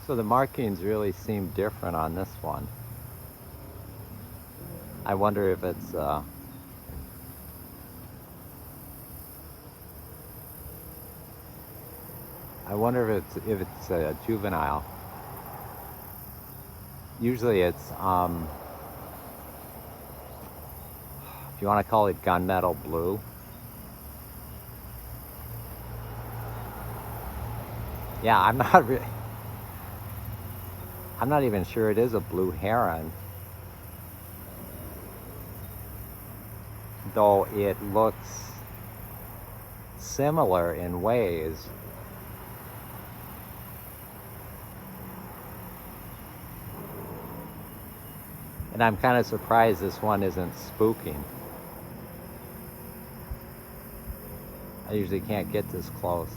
So the markings really seem different on this one. I wonder if it's if it's a juvenile. Usually it's if you want to call it gunmetal blue. Yeah, I'm not even sure it is a blue heron, though it looks similar in ways. And I'm kind of surprised this one isn't spooking. I usually can't get this close.